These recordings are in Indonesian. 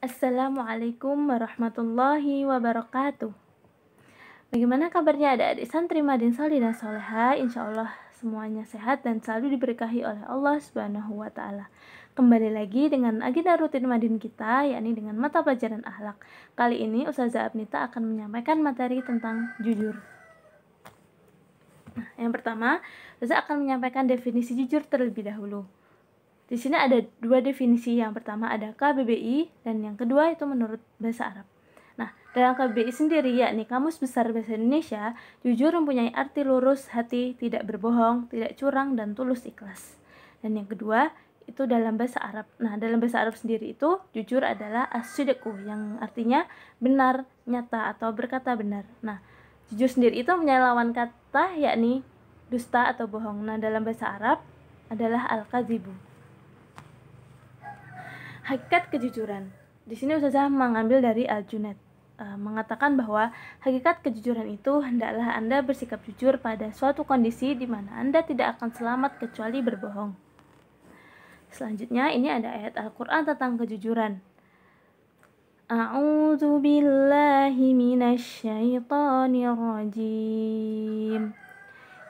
Assalamualaikum warahmatullahi wabarakatuh. Bagaimana kabarnya adik-adik santri Madin Solih dan Soleha? Insya Allah semuanya sehat dan selalu diberkahi oleh Allah Subhanahu wa Ta'ala. Kembali lagi dengan agenda rutin Madin kita, yakni dengan mata pelajaran akhlak. Kali ini Ustazah Abnita akan menyampaikan materi tentang jujur. Nah, yang pertama, Ustazah akan menyampaikan definisi jujur terlebih dahulu. Di sini ada dua definisi. Yang pertama ada KBBI dan yang kedua itu menurut bahasa Arab. Nah, dalam KBBI sendiri, yakni Kamus Besar Bahasa Indonesia, jujur mempunyai arti lurus hati, tidak berbohong, tidak curang, dan tulus ikhlas. Dan yang kedua itu dalam bahasa Arab. Nah, dalam bahasa Arab sendiri itu jujur adalah as-sidqu, yang artinya benar, nyata, atau berkata benar. Nah, jujur sendiri itu punya lawan kata, yakni dusta atau bohong. Nah, dalam bahasa Arab adalah al-kadzibu. Hakikat kejujuran. Di sini Ustazah mengambil dari Al-Junaid, mengatakan bahwa hakikat kejujuran itu hendaklah Anda bersikap jujur pada suatu kondisi di mana Anda tidak akan selamat kecuali berbohong. Selanjutnya ini ada ayat Al-Quran tentang kejujuran. A'udzu billahi minasyaitonir rajim.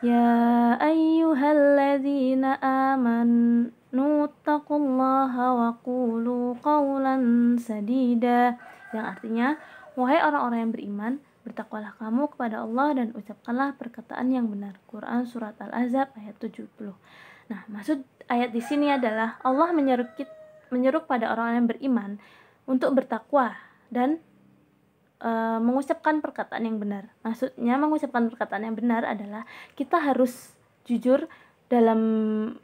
Ya ayyuhalladzina amanu taqullaha wa qulu qawlan sadida, yang artinya, wahai orang-orang yang beriman, bertakwalah kamu kepada Allah dan ucapkanlah perkataan yang benar. Quran Surat Al-Ahzab ayat 70. Nah, maksud ayat di sini adalah Allah menyeru pada orang yang beriman untuk bertakwa dan mengucapkan perkataan yang benar. Maksudnya mengucapkan perkataan yang benar adalah kita harus jujur dalam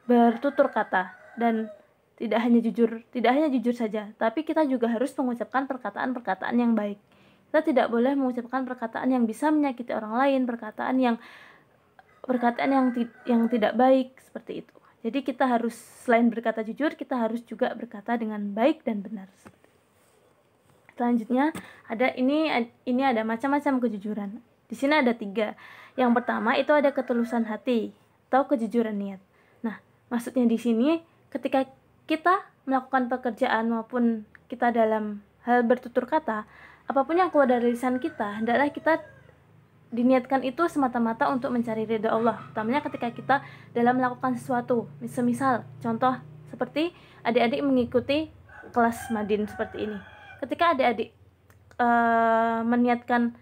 bertutur kata, dan tidak hanya jujur saja, tapi kita juga harus mengucapkan perkataan-perkataan yang baik. Kita tidak boleh mengucapkan perkataan yang bisa menyakiti orang lain, perkataan yang tidak baik seperti itu. Jadi kita harus, selain berkata jujur, kita harus juga berkata dengan baik dan benar. Selanjutnya ada ini ada macam-macam kejujuran. Di sini ada 3. Yang pertama itu ada ketulusan hati atau kejujuran niat. Nah, maksudnya di sini ketika kita melakukan pekerjaan maupun kita dalam hal bertutur kata, apapun yang keluar dari lisan kita, hendaklah kita diniatkan itu semata-mata untuk mencari ridha Allah. Utamanya ketika kita dalam melakukan sesuatu. Semisal contoh seperti adik-adik mengikuti kelas Madin seperti ini. Ketika adik-adik meniatkan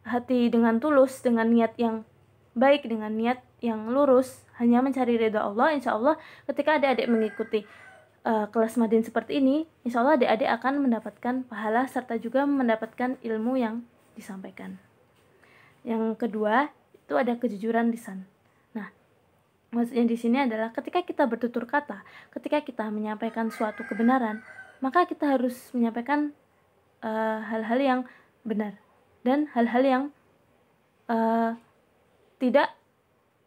hati dengan tulus, dengan niat yang baik, dengan niat yang lurus, hanya mencari ridha Allah, insya Allah ketika adik-adik mengikuti kelas Madin seperti ini, insya Allah adik-adik akan mendapatkan pahala serta juga mendapatkan ilmu yang disampaikan. Yang kedua itu ada kejujuran lisan. Nah, maksudnya di sini adalah ketika kita bertutur kata, ketika kita menyampaikan suatu kebenaran, maka kita harus menyampaikan hal-hal yang benar dan hal-hal yang tidak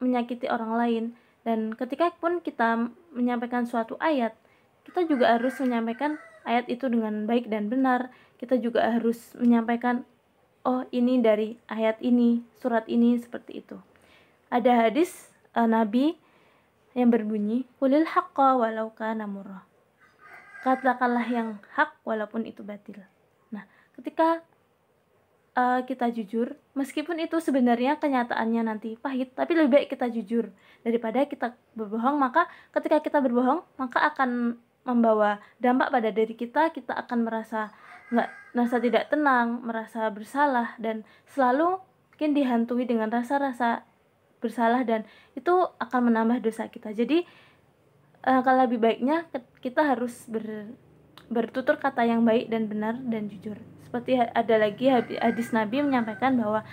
menyakiti orang lain. Dan ketika pun kita menyampaikan suatu ayat, kita juga harus menyampaikan ayat itu dengan baik dan benar. Kita juga harus menyampaikan, oh ini dari ayat ini, surat ini, seperti itu. Ada hadis Nabi yang berbunyi, qulil haqqa walau kana murra. Katakanlah yang hak walaupun itu batil. Nah, ketika kita jujur, meskipun itu sebenarnya kenyataannya nanti pahit, tapi lebih baik kita jujur daripada kita berbohong. Maka ketika kita berbohong, maka akan membawa dampak pada diri kita. Kita akan merasa tidak tenang, merasa bersalah, dan selalu mungkin dihantui dengan rasa-rasa bersalah, dan itu akan menambah dosa kita. Jadi kalau lebih baiknya kita harus bertutur kata yang baik dan benar dan jujur. Seperti ada lagi hadis Nabi menyampaikan bahwa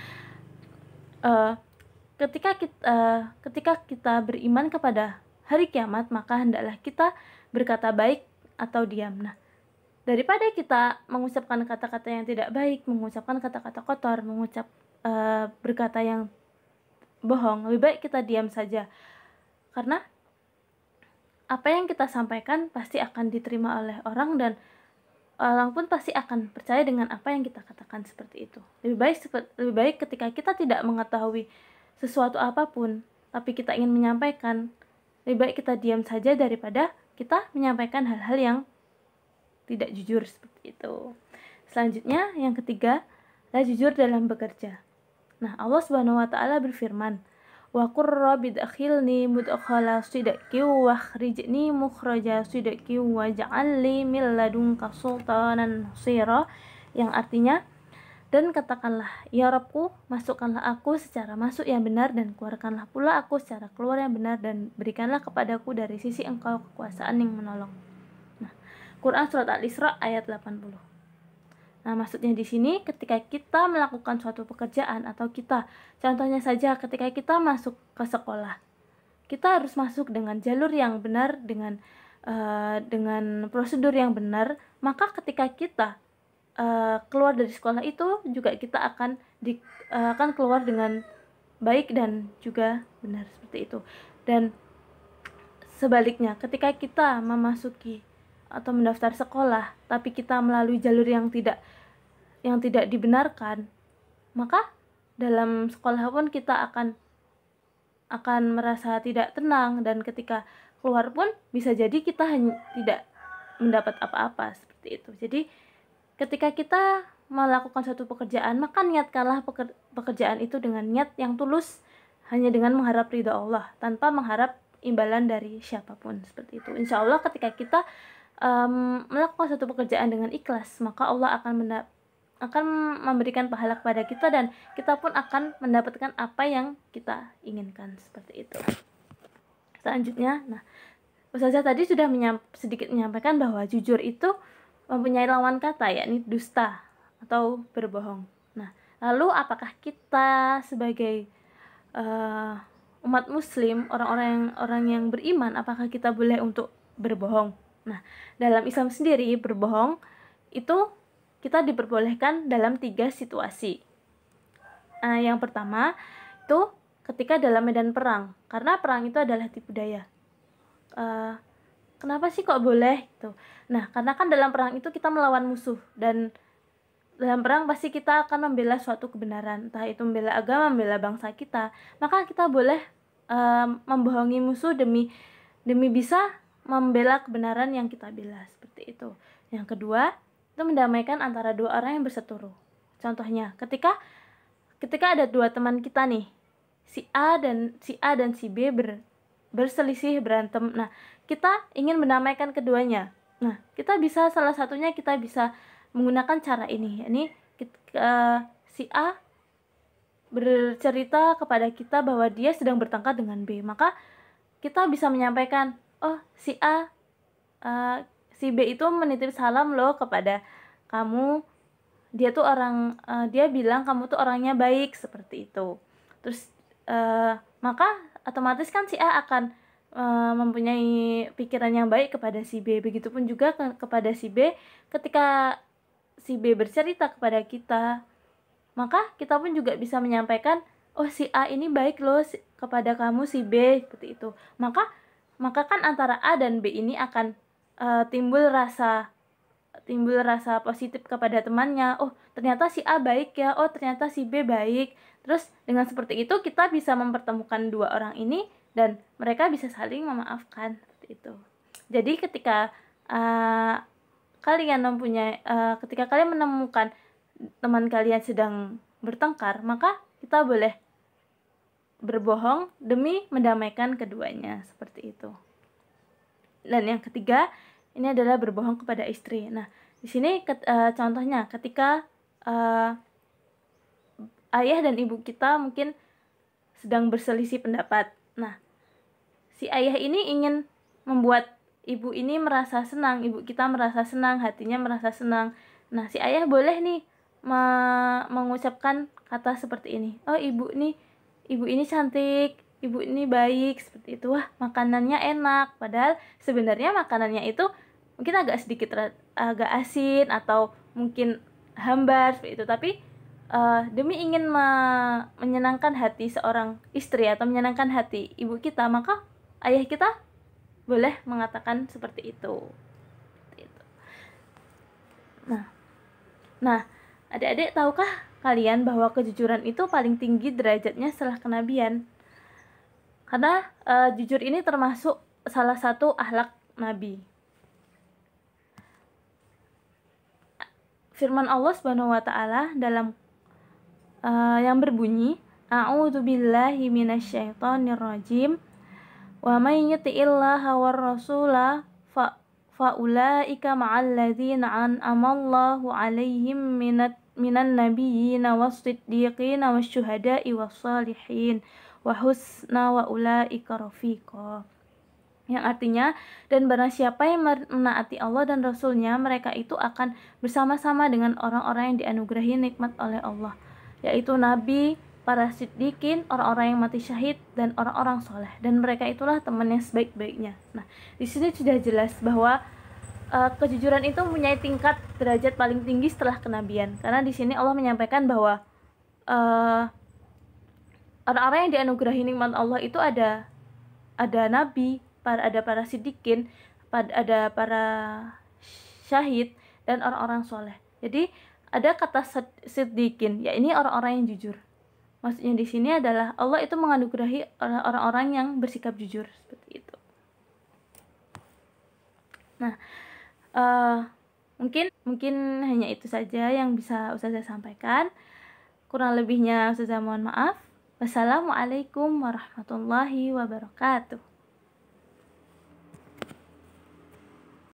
ketika kita beriman kepada hari kiamat, maka hendaklah kita berkata baik atau diam. Nah, daripada kita mengucapkan kata-kata yang tidak baik, mengucapkan kata-kata kotor, berkata yang bohong, lebih baik kita diam saja. Karena apa yang kita sampaikan pasti akan diterima oleh orang, dan orang pun pasti akan percaya dengan apa yang kita katakan seperti itu. Lebih baik ketika kita tidak mengetahui sesuatu apapun, tapi kita ingin menyampaikan, lebih baik kita diam saja daripada kita menyampaikan hal-hal yang tidak jujur seperti itu. Selanjutnya yang ketiga, jujur dalam bekerja. Nah, Allah Subhanahu wa taala berfirman, "Wa qur rabbi adkhilni mudkhala sidqi wa akhrijni mukhraja sidqi waj'al li min ladunka sultanan nasira," yang artinya, dan katakanlah, ya Rabbku, masukkanlah aku secara masuk yang benar dan keluarkanlah pula aku secara keluar yang benar, dan berikanlah kepadaku dari sisi Engkau kekuasaan yang menolong. Nah, Quran surat Al-Isra ayat 80. Nah, maksudnya di sini ketika kita melakukan suatu pekerjaan atau kita, contohnya saja ketika kita masuk ke sekolah, kita harus masuk dengan jalur yang benar, dengan prosedur yang benar. Maka ketika kita keluar dari sekolah itu juga kita akan keluar dengan baik dan juga benar seperti itu. Dan sebaliknya, ketika kita memasuki atau mendaftar sekolah tapi kita melalui jalur yang tidak dibenarkan, maka dalam sekolah pun kita akan merasa tidak tenang, dan ketika keluar pun bisa jadi kita tidak mendapat apa-apa seperti itu. Jadi ketika kita melakukan suatu pekerjaan, maka niatkanlah pekerjaan itu dengan niat yang tulus, hanya dengan mengharap ridha Allah, tanpa mengharap imbalan dari siapapun seperti itu. Insya Allah ketika kita melakukan suatu pekerjaan dengan ikhlas, maka Allah akan memberikan pahala kepada kita, dan kita pun akan mendapatkan apa yang kita inginkan seperti itu. Selanjutnya, Ustazah tadi sudah sedikit menyampaikan bahwa jujur itu mempunyai lawan kata, yakni dusta atau berbohong. Nah, lalu apakah kita sebagai umat muslim, orang yang beriman, apakah kita boleh untuk berbohong? Nah, dalam Islam sendiri berbohong itu kita diperbolehkan dalam 3 situasi. Yang pertama itu ketika dalam medan perang, karena perang itu adalah tipu daya. Kenapa sih kok boleh gitu? Nah, karena kan dalam perang itu kita melawan musuh, dan dalam perang pasti kita akan membela suatu kebenaran, entah itu membela agama, membela bangsa kita. Maka kita boleh membohongi musuh demi bisa membela kebenaran yang kita bela seperti itu. Yang kedua, itu mendamaikan antara 2 orang yang berseteru. Contohnya, ketika ada 2 teman kita nih, si A dan si B berselisih, berantem. Nah, kita ingin mendamaikan keduanya. Nah, salah satunya kita bisa menggunakan cara ini, yakni si A bercerita kepada kita bahwa dia sedang bertengkar dengan B, maka kita bisa menyampaikan, oh si si B itu menitip salam loh kepada kamu, dia bilang kamu tuh orangnya baik seperti itu. Terus maka otomatis kan si A akan mempunyai pikiran yang baik kepada si B. Begitupun juga kepada si B, ketika si B bercerita kepada kita, maka kita pun juga bisa menyampaikan, oh si A ini baik loh kepada kamu si B, seperti itu. Maka kan antara A dan B ini akan timbul rasa positif kepada temannya. Oh, ternyata si A baik ya, oh ternyata si B baik. Terus dengan seperti itu kita bisa mempertemukan 2 orang ini, dan mereka bisa saling memaafkan seperti itu. Jadi ketika kalian menemukan teman kalian sedang bertengkar, maka kita boleh berbohong demi mendamaikan keduanya seperti itu. Dan yang ketiga, ini adalah berbohong kepada istri. Nah, di sini contohnya ketika ayah dan ibu kita mungkin sedang berselisih pendapat. Nah, si ayah ini ingin membuat ibu ini merasa senang, ibu kita merasa senang, hatinya merasa senang. Nah, si ayah boleh nih mengucapkan kata seperti ini. Oh, ibu ini cantik, ibu ini baik, seperti itu. Wah, makanannya enak. Padahal sebenarnya makanannya itu mungkin agak asin atau mungkin hambar seperti itu. Tapi demi ingin menyenangkan hati seorang istri atau menyenangkan hati ibu kita, maka ayah kita boleh mengatakan seperti itu. Nah, adik-adik, tahukah kalian bahwa kejujuran itu paling tinggi derajatnya setelah kenabian? Karena jujur ini termasuk salah satu akhlak Nabi. firman Allah Subhanahu wa taala dalam yang berbunyi, a'udzubillahi minasyaitonirrajim, wa may yuti'illaha war rasula faulaika ma'al ladzina an'amallahu 'alaihim minan nabiyyina was-siddiqina wasyuhada'i was-shalihin wa husna wa ulaika rafiqa. Yang artinya, dan barang siapa yang menaati Allah dan Rasulnya, mereka itu akan bersama-sama dengan orang-orang yang dianugerahi nikmat oleh Allah, yaitu nabi, para siddiqin, orang-orang yang mati syahid, dan orang-orang soleh, dan mereka itulah teman yang sebaik-baiknya. Nah, di sini sudah jelas bahwa kejujuran itu mempunyai tingkat derajat paling tinggi setelah kenabian, karena di sini Allah menyampaikan bahwa orang-orang yang dianugerahi nikmat Allah itu ada nabi, ada para siddiqin, ada para syahid, dan orang-orang soleh. Jadi ada kata siddiqin, ya ini orang-orang yang jujur. Maksudnya di sini adalah Allah itu menganugerahi orang-orang yang bersikap jujur seperti itu. Nah, mungkin hanya itu saja yang bisa Ustazah sampaikan. Kurang lebihnya Ustazah mohon maaf. Wassalamualaikum warahmatullahi wabarakatuh.